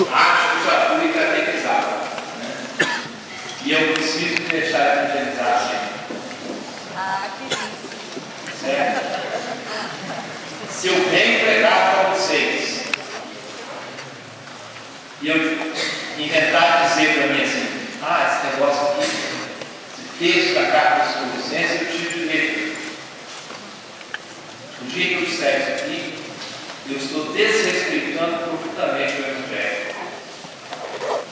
acho que já fui catequizado, né? E eu preciso deixar de evangelizar sempre. Que isso. Certo? Se eu venho pregar para vocês e eu inventar dizer para mim assim, esse negócio aqui, esse texto da carta aos Colossenses, eu tive direito. O dia que eu disser isso aqui, eu estou desrespeitando profundamente o Evangelho.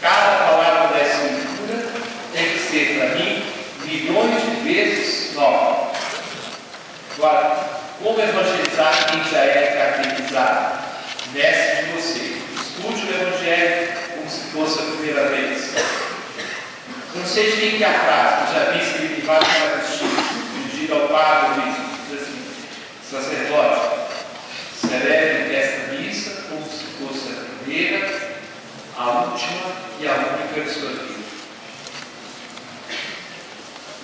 Cada palavra da Escritura tem que ser para mim milhões de vezes nova. Agora, como evangelizar quem já é catequizado? Mestre de você. Estude o Evangelho como se fosse a primeira vez. Eu não sei de quem que é a frase, eu já vi escrito em vários travestis, dirigido ao padre, diz assim, sacerdote, celebre esta missa como se fosse a primeira, a última e a única de sua vida.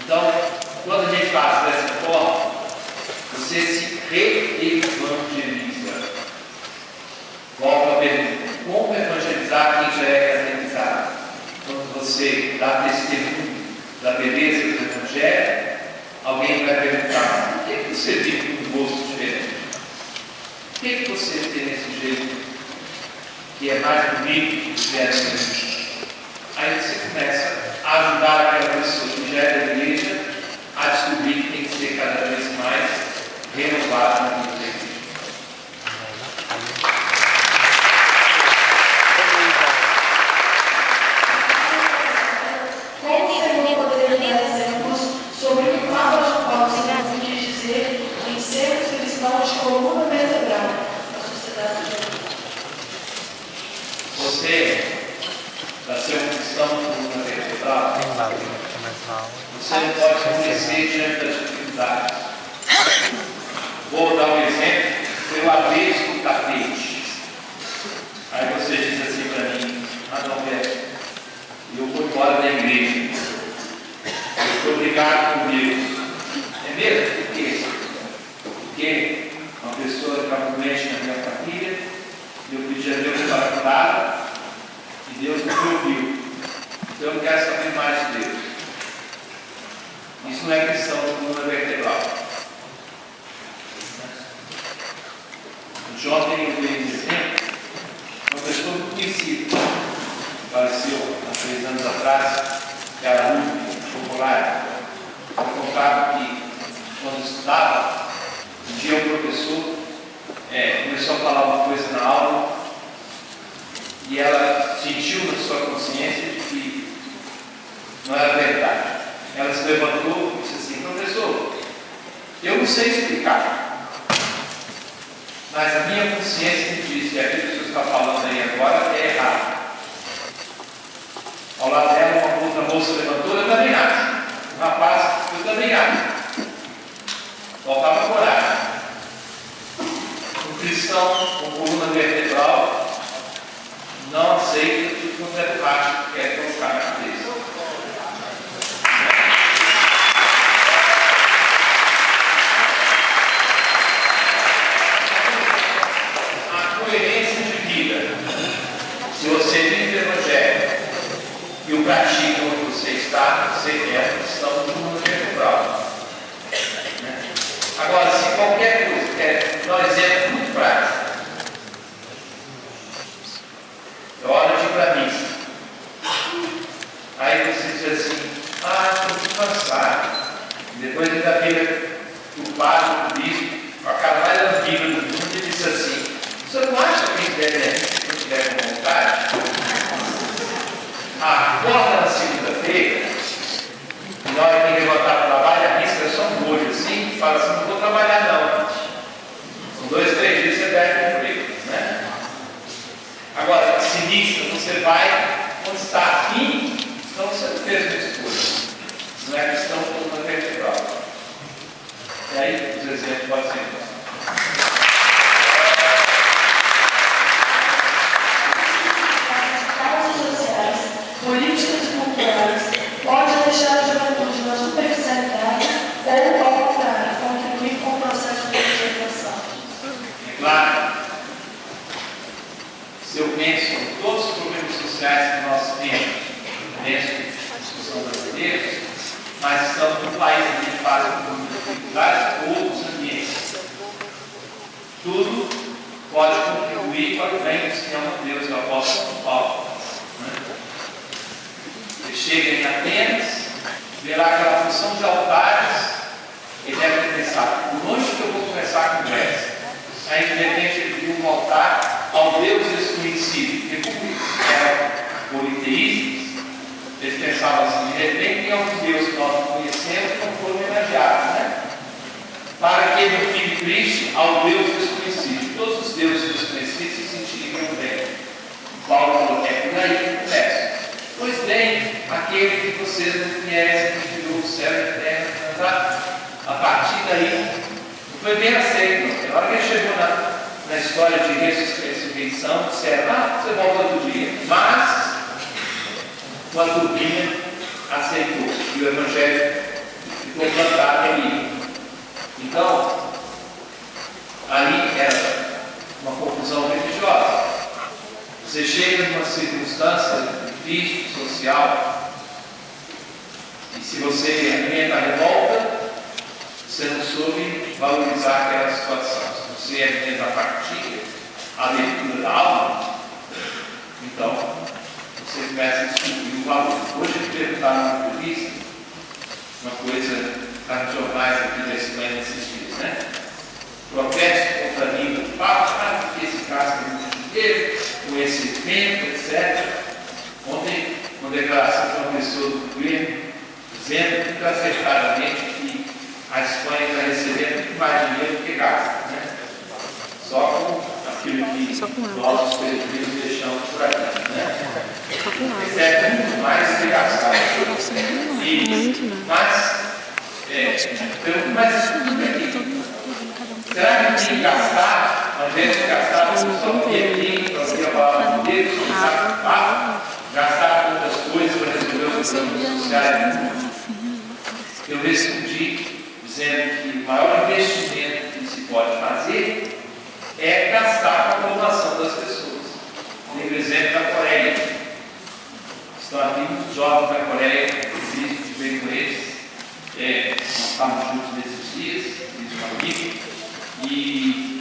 Então, quando a gente faz dessa forma, você se re-evangeliza. Volto a pergunta: como evangelizar quem já é catequizado? Quando você dá testemunho da beleza do Evangelho, alguém vai perguntar: por que você vive com um gosto diferente? Por que você tem esse jeito que é mais bonito que é assim? Aí você começa a ajudar aquela pessoa que já é da igreja a descobrir que tem que ser cada vez mais renovado na vida da igreja. Como o Senhor poderia dar exemplos sobre o que o apóstolo quis dizer em sermos cristãos de coluna vertebral da sociedade de hoje? Você, para ser um cristão de coluna vertebral, você não pode conhecer diante das dificuldades. Vou dar um exemplo: eu avesso do tapete. Aí você diz assim para mim: não, Beto, eu vou embora da igreja. Eu estou obrigado com Deus. É mesmo? Por quê? Porque uma pessoa estava doente na minha família, eu pedi a Deus para curar, e Deus não me ouviu. Então eu não quero saber mais de Deus. Isso não é cristão de coluna vertebral. Ontem eu dei um exemplo, uma pessoa muito conhecida, faleceu há 3 anos atrás, que era muito popular. Eu contava que, quando estudava, um dia o professor começou a falar uma coisa na aula e ela sentiu na sua consciência de que não era verdade. Ela se levantou e disse assim: professor, eu não sei explicar, mas a minha consciência me diz que aquilo que você está falando aí agora é errado. Ao lado dela, uma outra moça levantou: eu também acho. O rapaz: eu também acho. Faltava coragem. Um cristão com coluna vertebral não aceita que o profeta acha que quer colocar na cabeça. Coerência de vida. Se você vive o Evangelho e o pratica onde você está, você é cristão do mundo vertebral. Agora, se qualquer coisa, quer dar um exemplo muito prático, é hora de ir para a missa. Aí você diz assim: estou muito cansado. E depois ainda vira o padre, o bispo, com a cara mais antiga do mundo, e diz assim: você não acha que se não tiver com vontade, acorda na segunda-feira, e na hora que levantar para trabalho, a risca só um olho assim, e fala assim: não vou trabalhar não. Com 2, 3 dias você perde o emprego, né? Agora, sinistra, você vai quando está afim, então você não fez uma escolha. Não é questão de coluna vertebral. E aí, os exemplos podem ser então. Políticas e culturais pode deixar a juventude na superficialidade ou, ao contrário, contribuir com o processo de regeneração. É claro, se eu penso em todos os problemas chega em Atenas, vê lá aquela função de altares, ele deve pensar, por onde que eu vou começar a conversa? Aí de repente ele viu um altar ao Deus desconhecido, porque como eram politeístas, eles pensavam assim, de repente tem algum Deus que nós não conhecemos e não foi homenageado, né? Para que no fim triste ao Deus desconhecido. Todos os deuses desconhecidos se sentiriam bem. Paulo falou, é por aí que começa. Pois bem, aquele que vocês não conhecem, que criou o céu e a terra, a partir daí, não foi bem aceito. Na hora que ele chegou na história de ressurreição, disseram, você volta outro dia. Mas, uma turminha aceitou, e o Evangelho ficou plantado ali. Então, ali era uma confusão religiosa. Você chega numa circunstância difícil, social, e se você alimenta a revolta, você não soube valorizar aquela situação. Se você alimenta a partilha, a leitura da alma, então você começa a descobrir o valor. Hoje eu perguntaram na entrevista uma coisa. Está nos jornais aqui desse manhã nesses dias, né? Protesto contra a língua de Papa, porque esse caso é muito inteiro, com esse tempo, etc. Ontem, uma declaração de uma pessoa do governo dizendo muito acertadamente que a Espanha está recebendo muito mais dinheiro do que gasta, né? Só com aquilo que nós, os peregrinos, deixamos por aqui, né? Recebe muito mais do que gastar. Mas será que tem que gastar, ao invés de gastar com só dinheirinho, para ouvir a palavra de Deus, gastar com outras coisas para resolver os problemas sociais? Eu respondi dizendo que o maior investimento que se pode fazer é gastar com a formação das pessoas. Tem o exemplo da Coreia. Estão aqui muitos jovens da Coreia, que veio com eles. Nós estamos juntos nesses dias, fiz um amigo, e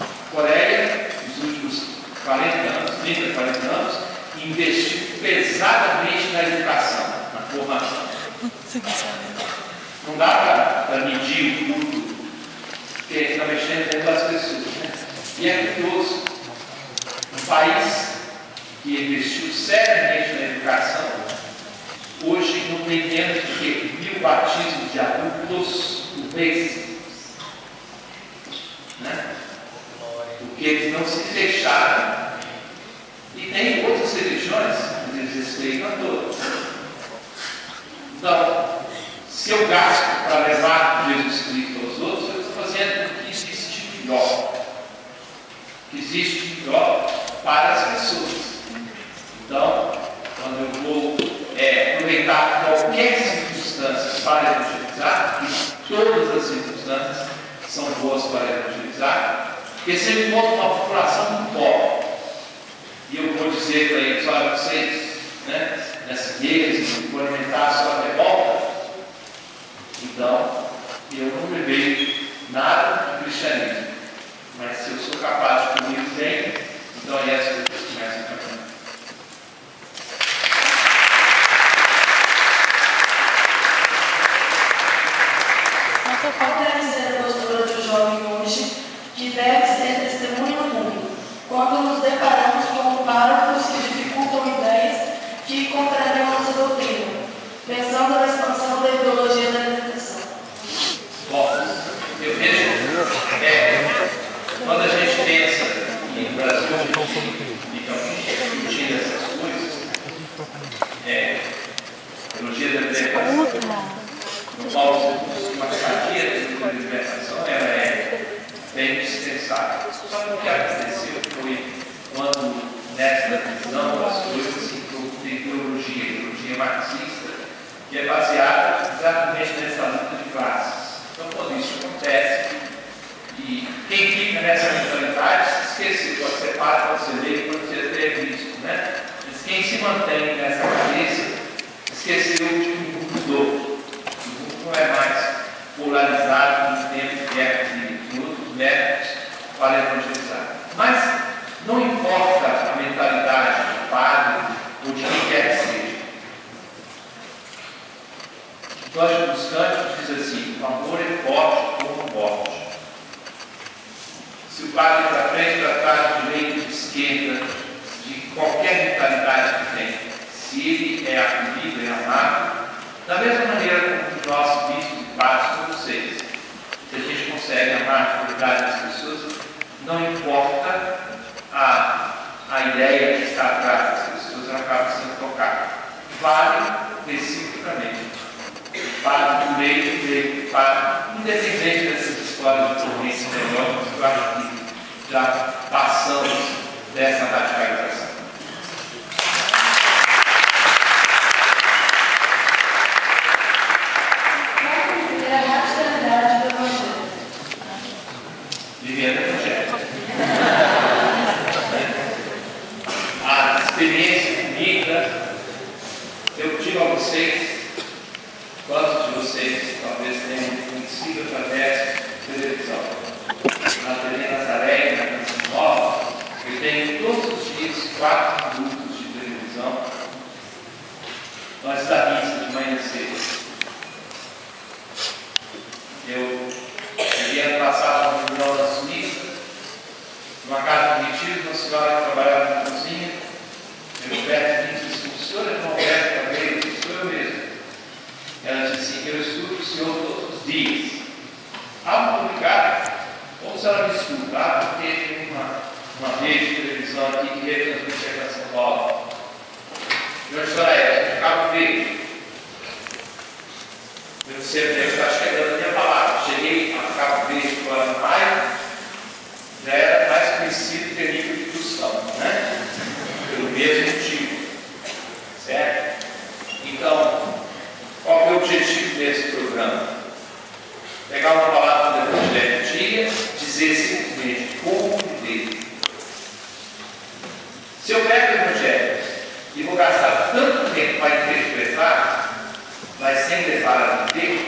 a Coreia, nos últimos 40 anos, 30, 40 anos, investiu pesadamente na educação, na formação. Não dá para medir o tudo, porque está mexendo dentro das pessoas. Né? E é curioso, um país que investiu seriamente na educação, hoje não tem menos do que 1000 batismos de adultos por mês. Né? Porque eles não se fecharam. E tem outras religiões que eles respeitam a todas. Então, se eu gasto para levar Jesus Cristo aos outros, eu estou fazendo o que existe melhor. O que existe melhor para as pessoas. Então, quando eu vou aproveitar qualquer circunstância para evangelizar, e todas as circunstâncias são boas para evangelizar, porque se eu encontro uma população muito pobre, e eu vou dizer para eles, olha, vocês, né, nessa igreja, vou alimentar a sua revolta, então, eu não levei nada do cristianismo, mas se eu sou capaz de comer bem, então é essa coisa que começa a caminhar. Qual deve ser a postura do jovem hoje que deve ser testemunho no mundo, quando nos deparamos com párocos que dificultam ideias que contrariam nossa doutrina, pensando na expansão da ideologia da alimentação? Bom, eu vejo, quando a gente pensa em Brasil, fica discutindo essas coisas, ideologia da alimentação. Paulo, uma sadia da libertação, ela é bem dispensável. Só que o que aconteceu foi quando, nessa visão, as coisas se introduziram ideologia marxista, que é baseada exatamente nessa luta de classes. Então, quando isso acontece, e quem fica nessa mentalidade se esquece, pode ser padre, pode ser leigo, pode ser previsto, né? Mas quem se mantém nessa cabeça esqueceu de que o mundo mudou. Não é mais polarizado no tempo de época de outros métodos para evangelizar. Mas não importa a mentalidade do padre ou de quem quer que seja. padre para frente, para trás, de direita, de esquerda, de qualquer mentalidade que tem, se ele é acolhido, é amado, da mesma maneira como nós, bispos e padres, como vocês, se a gente consegue amar a verdade das pessoas, não importa a ideia que está atrás das pessoas, ela acaba sendo tocada. Vale reciprocamente. Padre do meio, padre, independente dessas histórias de tormenta melhor, eu acho que já passamos dessa radicalização. É a radicalidade do Evangelho. Vivendo o Evangelho. A experiência comigo, eu digo a vocês, quantos de vocês talvez tenham conhecido através da televisão? Na TV Nazaré, na Canção Nova, eu tenho todos os dias 4 grupos de televisão antes da missa de manhã cedo. Eu cheguei ano passado no final das missas, numa casa de retiro, uma senhora que trabalhava na cozinha, eu perto de mim disse: o senhor é João Roberto Cabreiro? Eu disse: sou eu mesmo. Ela disse assim: eu escuto o senhor todos os dias. Muito obrigado. Ou se ela me escuta, porque tem uma rede de televisão aqui que retransmite a Canção Nova. E onde a senhora é? De Cabo Verde. Eu disse: Deus está chegando a minha palavra. Cheguei a Cabo Verde no ano de maio, já era mais conhecido que nível de cristão, né? Pelo mesmo motivo. Certo? Então, qual é o objetivo desse programa? Pegar uma palavra do Evangelho do dia, dizer simplesmente como viver. Se eu pego o Evangelho e vou gastar tanto tempo para interpretar, mas sem levar a viver,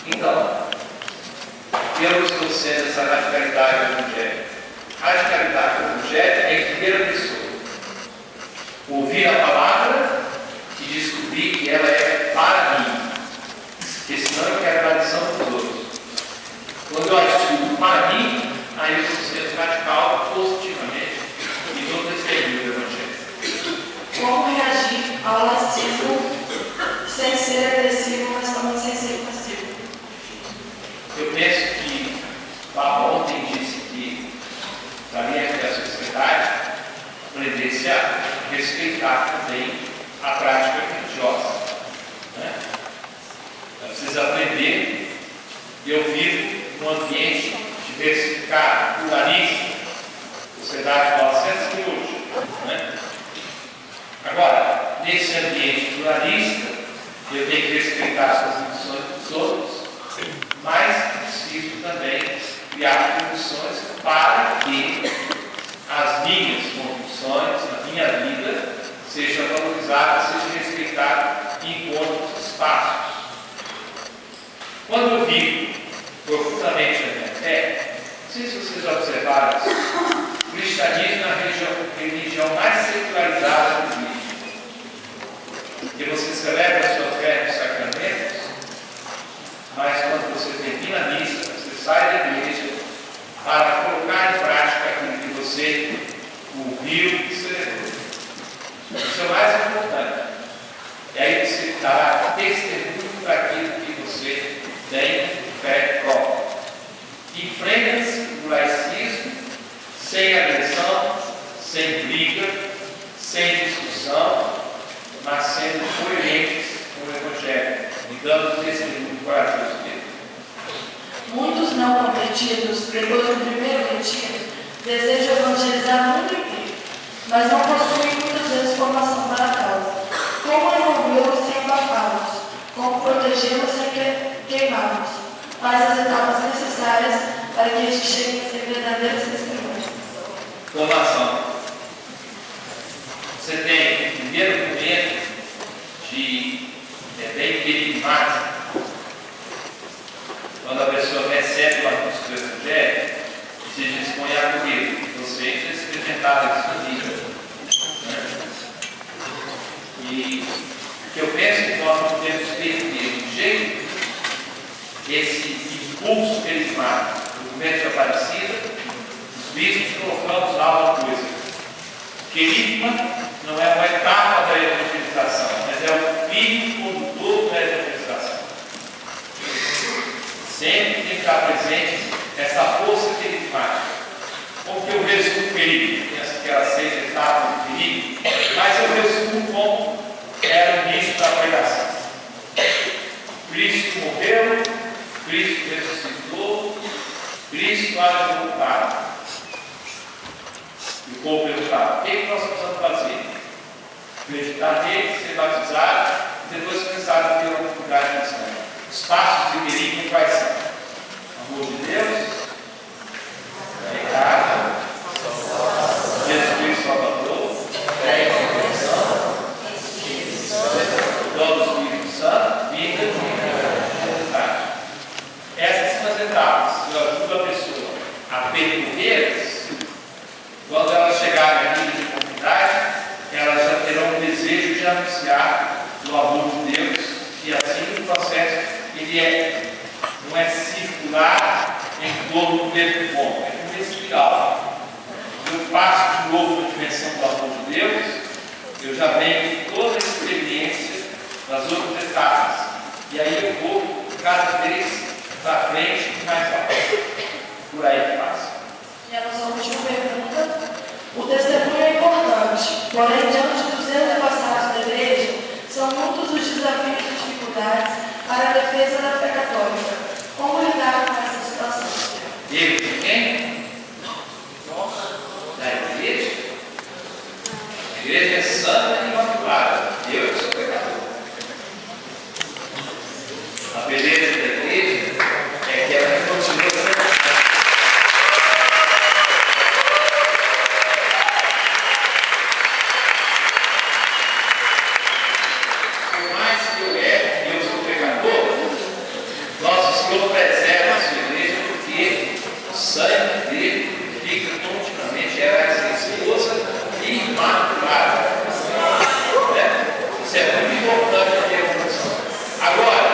então, eu estou sendo essa radicalidade do Evangelho. Radicalidade do Evangelho é em primeira pessoa. Ouvir a palavra e descobrir que ela é para mim, porque senão eu quero a tradição dos outros. Quando eu estudo para mim, aí eu estou sendo radical positivamente e dou testemunho do Evangelho. Como reagir ao lacismo sem ser agressivo, mas também sem ser passivo? Eu penso que Papa ontem disse que para mim é que a sociedade aprendesse a respeitar também a prática religiosa. Né? Ela precisa aprender. Eu vivo num ambiente diversificado, pluralista, sociedade nossa é assim hoje. Né? Agora, nesse ambiente pluralista, eu tenho que respeitar as convicções dos outros, mas preciso também criar condições para que as minhas convicções, a minha vida, seja valorizada, seja respeitada em encontros, espaços. Quando eu vivo profundamente a minha fé, não sei se vocês já observaram isso, o cristianismo é a religião mais secularizada do mundo. Porque você celebra a sua fé nos sacramentos, mas quando você termina a missa, você sai da igreja para colocar em prática aquilo que você ouviu e celebrou. Isso é o mais importante. E aí você dará testemunho para aquilo que você tem fé própria. Enfrenta-se o laicismo sem agressão, sem briga, sem discussão, mas sendo coerentes com o Evangelho e dando testemunho corajoso dele. Muitos não convertidos, depois do primeiro retiro, desejam evangelizar o mundo inteiro, mas não possuem muitas vezes formação para a causa. Como envolvê-los sem abafá-los? Como protegê-los sem queimá-los? Quais as etapas necessárias para que eles cheguem a ser verdadeiros testemunhos? Formação. Você tem o primeiro momento de bem querigmático, quando a pessoa recebe o anúncio do Evangelho e se dispõe a acolher. Vocês já experimentaram isso na vida. Né? E o que eu penso que nós não podemos perder de jeito esse impulso carismático do movimento de Aparecida bispos colocamos lá uma coisa. Querigma não é uma etapa da evangelização, mas é o fio condutor da evangelização. Sempre tem que estar presente essa força querigmática. Como que eu resumo o querigma? Tem aquelas 6 etapas do querigma, mas eu resumo como era o início da pregação. Cristo morreu, Cristo ressuscitou, Cristo há de voltar. E o povo perguntava: o que nós precisamos fazer? Acreditar nele, ser batizado, e depois começar a ter uma comunidade cristã. Os passos de querigma quais são? Amor de Deus, pecado, Jesus Cristo Salvador, fé e conversão, dom do Espírito Santo, vida e vontade. Essas são as etapas que eu ajudo a pessoa a percorrê-las. Quando elas chegarem à vida de comunidade, elas já terão o desejo de anunciar o amor de Deus, e assim o processo ele não é circular em torno do mesmo ponto, é uma espiral. Eu passo de novo na dimensão do amor de Deus, eu já venho com toda a experiência das outras etapas, e aí eu vou cada vez para frente e mais alto. Por aí que passa. E a nossa última pergunta: o testemunho é importante, porém, diante dos erros passados da igreja, são muitos os desafios e dificuldades para a defesa da fé católica. Como lidar com essa situação? Erro de quem? Da igreja. A igreja é santa e imaculada. Eu sou pecador. A beleza da igreja é que ela continua sendo. Por mais que eu sou pecador, nosso Senhor preserva a sua igreja, porque o sangue dele fica continuamente, essa esposa imaculada. Isso é muito importante aqui a função. Agora,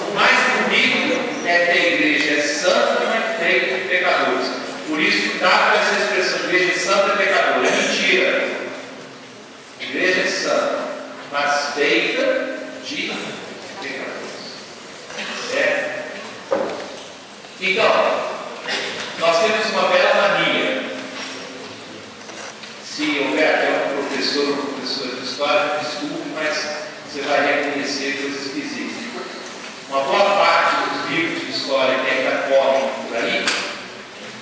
o mais bonito é que a igreja é santa, mas feita de pecadores. Por isso que dá para essa expressão: igreja santa e pecadora. É mentira. Igreja é santa, mas feita de pecadores. Certo? Então, nós temos uma bela mania. Se houver até um professor ou professora de história, desculpe, mas você vai reconhecer coisas que existem. Uma boa parte dos livros de história que ainda correm por aí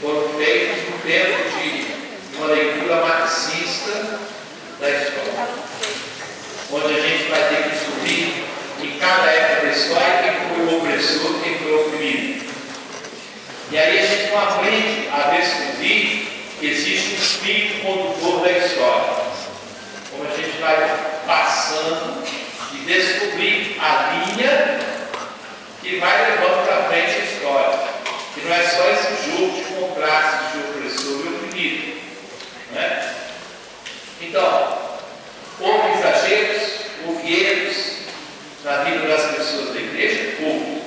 foram feitos no tempo de uma leitura marxista da história, onde a gente vai ter que descobrir em cada época da história quem foi o opressor, quem foi o oprimido. E aí a gente não aprende a descobrir que existe um espírito condutor da história. Como a gente vai passando e descobrir a linha que vai levando para frente a história. Que não é só esse jogo de contrastes de opressor e oprimido. Não é? Então, houve exageros, houve erros na vida das pessoas da igreja, houve.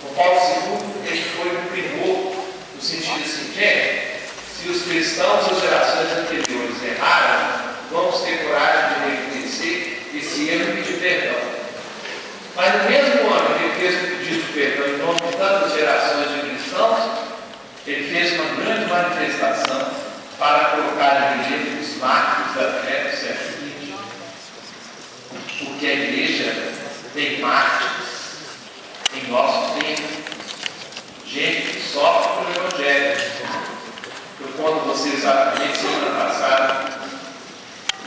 O Paulo II, ele foi um primor no sentido assim: gente, se os cristãos das gerações anteriores erraram, vamos ter coragem de reconhecer esse erro e pedir perdão. Mas no mesmo ano que ele fez um pedido de perdão em nome de tantas gerações de cristãos, ele fez uma grande manifestação para colocar em relief os mártires da fé do século XX. Porque a igreja tem mártires em nosso tempo, gente que sofre pelo Evangelho. Eu conto a vocês exatamente semana passada,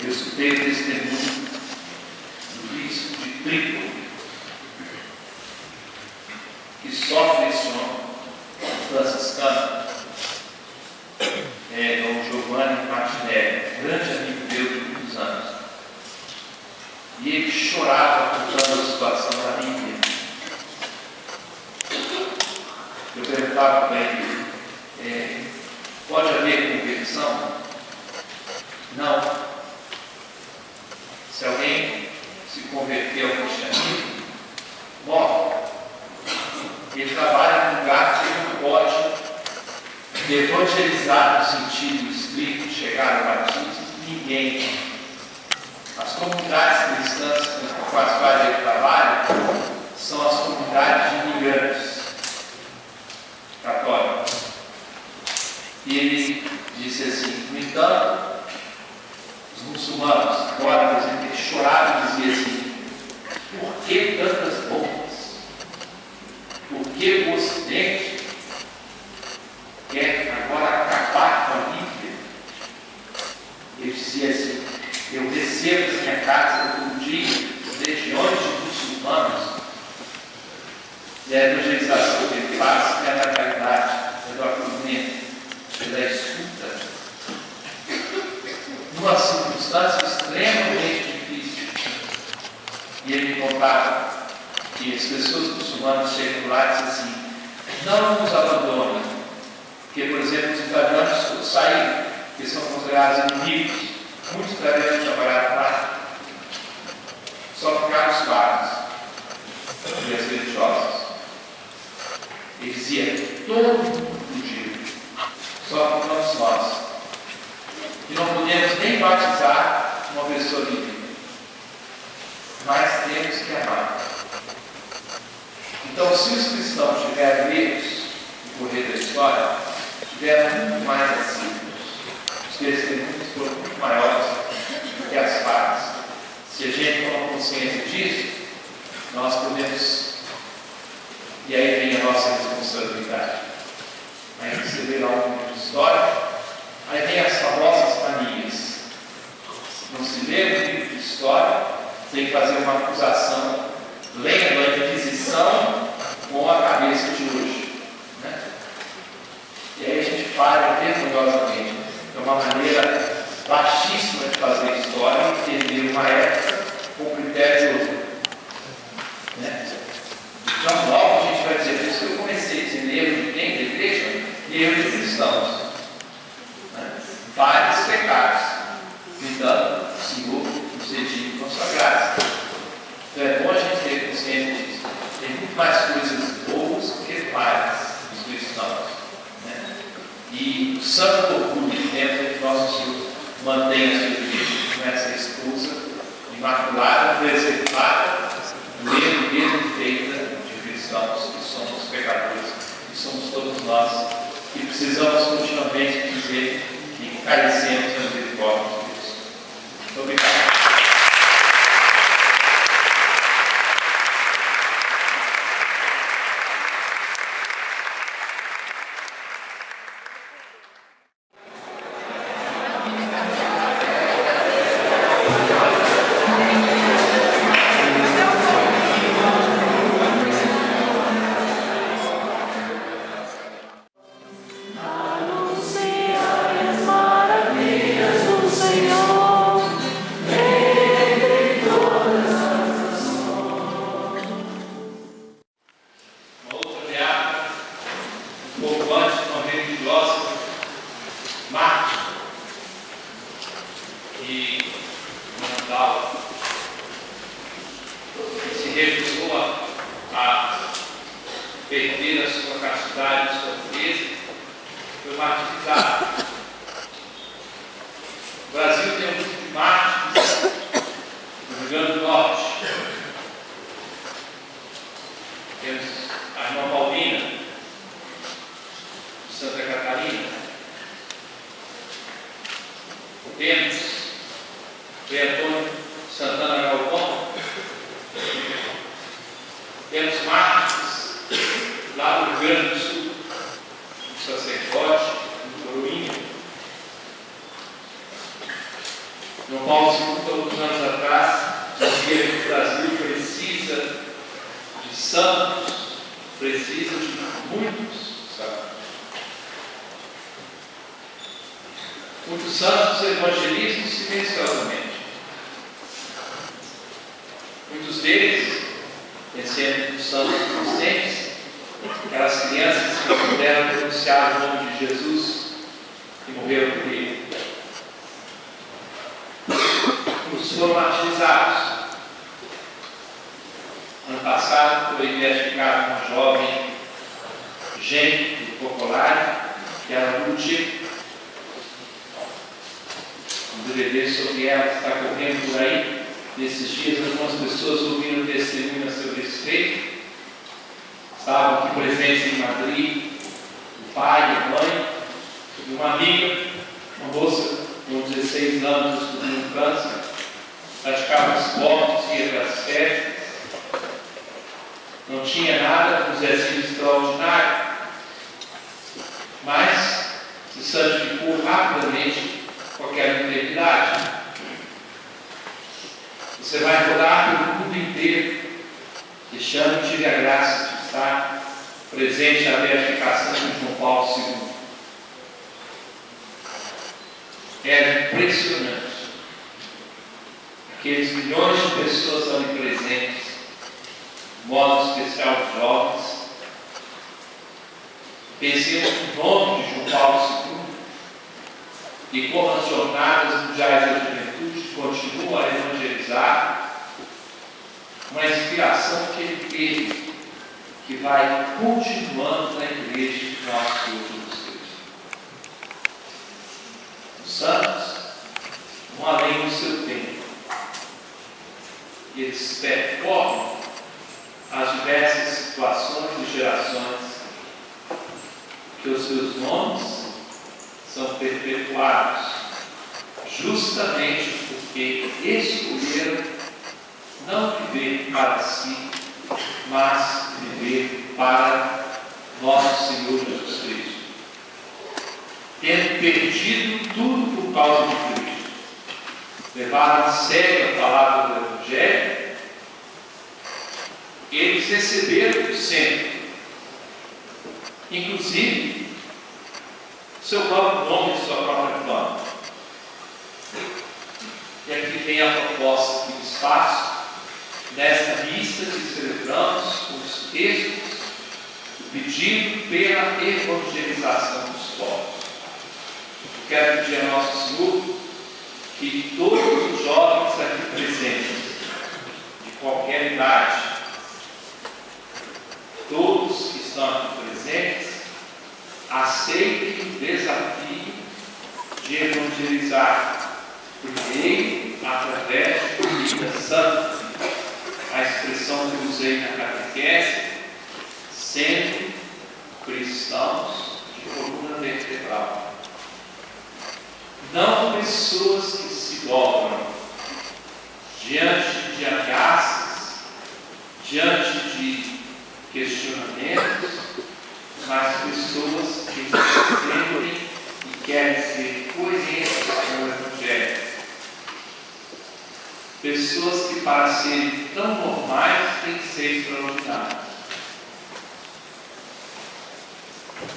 eu escutei o testemunho do bispo de Trípoli, que sofre esse homem franciscano, Dom Giovanni Martinelli, grande amigo meu de muitos anos. E ele chorava contando a situação da Bíblia. Eu perguntava para ele: pode haver conversão? Não. Se alguém se converter ao cristianismo, morre. Ele trabalha em um lugar que ele não pode evangelizar no sentido estrito, chegar ao batismo, ninguém. As comunidades cristãs com as quais ele trabalha são as comunidades de imigrantes católicos. E ele disse assim: no entanto, os muçulmanos, agora, por exemplo, eles choravam e diziam assim: por que tantas bombas? Por que o Ocidente quer agora acabar com a Bíblia? Ele dizia assim: eu recebo na minha casa todo dia legiões de muçulmanos, e a evangelização que ele faz é da caridade, é do acolhimento, é da escuta. Numa circunstância extremamente difícil. E ele me contava que as pessoas muçulmanas chegam lá e dizem assim: não nos abandona. Porque, por exemplo, os italianos saíram, que são considerados inimigos. Muitos italianos trabalharam lá. Só ficaram os padres e as religiosas. Ele dizia: todo mundo fugiu, só que não nós. E não podemos nem batizar uma pessoa livre, mas temos que amar. Então, se os cristãos tiverem erros no correr da história, tiveram muito mais assíduos, os testemunhos foram muito maiores do que as partes. Se a gente toma consciência disso, nós podemos, e aí vem a nossa responsabilidade. Aí você vê lá um livro de história, aí vem as famosas manias. Não se lê um livro de história sem fazer uma acusação, lendo a Inquisição com a cabeça de hoje. Né? E aí a gente falha vergonhosamente. É uma maneira baixíssima de fazer história, entender uma época com critério de outro. Né? Então, logo a gente vai dizer: por isso que eu comecei a dizer erro de quem? Da igreja? Erro de cristãos. Né? Vários pecados. Gritando: Senhor, concedido com sua graça. Então é bom a gente ter consciência disso. Tem muito mais coisas boas do que falhas dos cristãos. Né? E o santo orgulho de dentro que nosso Senhor mantém a sua igreja com essa esposa imaculada, preservada, mesmo feita de cristãos que somos pecadores, que somos todos nós, e precisamos continuamente dizer que carecemos da misericórdia de Deus. Muito obrigado. Muitos santos evangelizam silenciosamente. Muitos deles, pensando nos santos inocentes, aquelas crianças que puderam denunciar o nome de Jesus e morreram por ele. Muitos foram martirizados. Ano passado foi identificada uma jovem gente do Popular que ela lute. Um DVD sobre ela está correndo por aí. Nesses dias, algumas pessoas ouviram testemunho a seu respeito. Estavam aqui presentes em Madrid, o pai, a mãe, e uma amiga, uma moça com 16 anos, descobrindo câncer, praticava esportes, ia para as festas, não tinha nada, um exercício extraordinário, mas se santificou rapidamente com aquela integridade. Você vai rodar pelo mundo inteiro, deixando que tive a graça de estar presente na beatificação de João Paulo II. Era impressionante. Aqueles milhões de pessoas ali presentes, de modo especial os jovens, pensei no nome de João Paulo II e como as jornadas mundiais da juventude continuam a evangelizar, uma inspiração que ele teve, que vai continuando na igreja de nosso Senhor Jesus Cristo. Os santos vão além do seu tempo. E eles performam as diversas situações e gerações que os seus nomes são perpetuados justamente porque escolheram não viver para si, mas viver para nosso Senhor Jesus Cristo. Tendo perdido tudo por causa de Cristo, levaram a sério a palavra do Evangelho, eles receberam sempre, inclusive, seu próprio nome e sua própria fama. E aqui vem a proposta que lhes faço, nesta lista que celebramos com os textos, o pedido pela evangelização dos povos. Eu quero pedir a Nosso Senhor que todos os jovens aqui presentes, de qualquer idade, todos que estão aqui presentes, aceitem o desafio de evangelizar, primeiro através de vida santa, a expressão que usei na catequese, sendo cristãos de coluna vertebral. Não pessoas que se dobram diante de ameaças, diante de questionamentos, mas pessoas que se sentem e querem ser coerentes com o Evangelho. Pessoas que, para serem tão normais, têm que ser extraordinárias.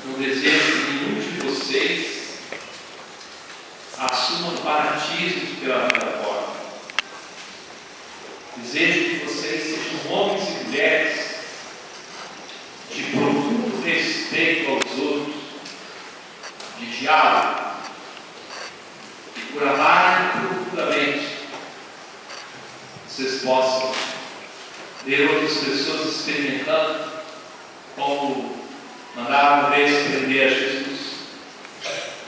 Não desejo que nenhum de vocês assumam baratismos pela vida fora. Desejo que vocês sejam homens e mulheres de profundo respeito aos outros, de diálogo, e por amarem profundamente, vocês possam ver outras pessoas experimentando como mandaram uma vez prender a Jesus.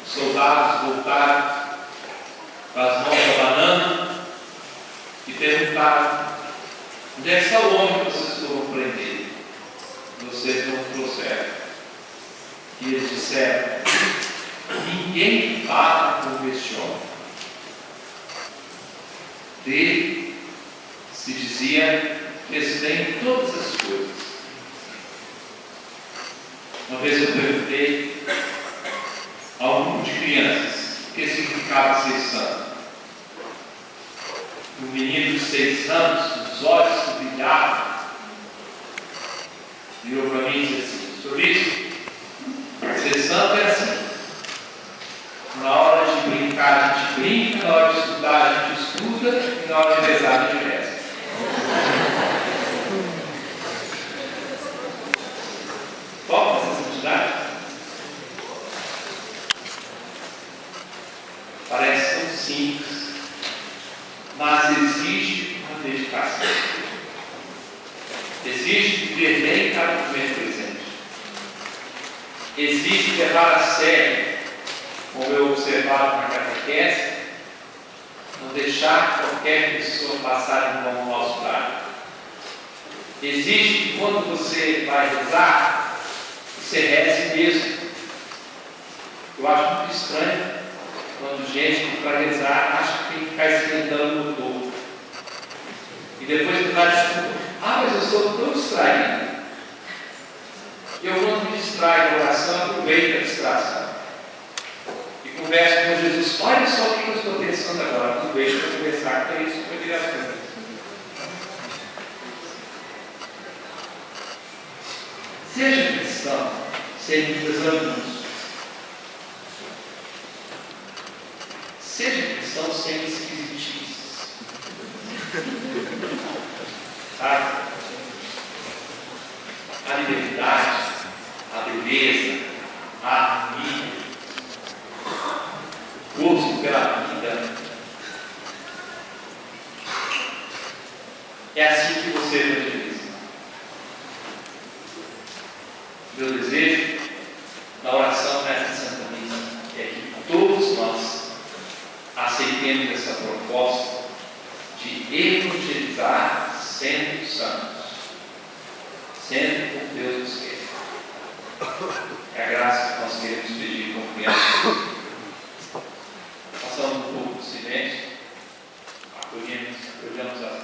Os soldados voltaram com as mãos abanando e perguntaram: onde é que está o homem que vocês foram prender? Vocês não trouxeram. E eles disseram: ninguém fala como este homem. Dele se dizia que eles têm todas as coisas. Uma vez eu perguntei a um grupo de crianças o que significava ser santo. Um menino de 6 anos, os olhos que brilhavam, virou para mim e disse assim: Sr. Bispo, ser santo é assim. Na hora de brincar a gente brinca, na hora de estudar a gente estuda e na hora de rezar a gente reza. Topa essa santidade? Parece tão simples, mas exige uma dedicação. Exige viver bem cada momento presente. Existe levar a sério, como eu observava na catequese, não deixar qualquer pessoa passar em mão ao nosso lado. Exige que quando você vai rezar, você reze mesmo. Eu acho muito estranho quando gente que para rezar acha que tem que ficar esquentando no topo. E depois me dá desculpa. Mas eu sou tão distraído. Eu quando me distraio na oração, aproveito a distração. E converso com Jesus. Olha só o que eu estou pensando agora. Aproveito para conversar com isso, para virar as coisas. Seja cristão, sem muitos alunos. Seja cristão sem esquisitices. Sabe? A liberdade, a beleza, a harmonia, o gosto pela vida. É assim que você evangeliza. Meu desejo na oração nessa Santa Missa é que todos nós aceitemos essa proposta de evangelizar sendo santos, sendo como Deus nos quer. É a graça que nós queremos pedir como crianças. Passamos um pouco de silêncio, acolhemos a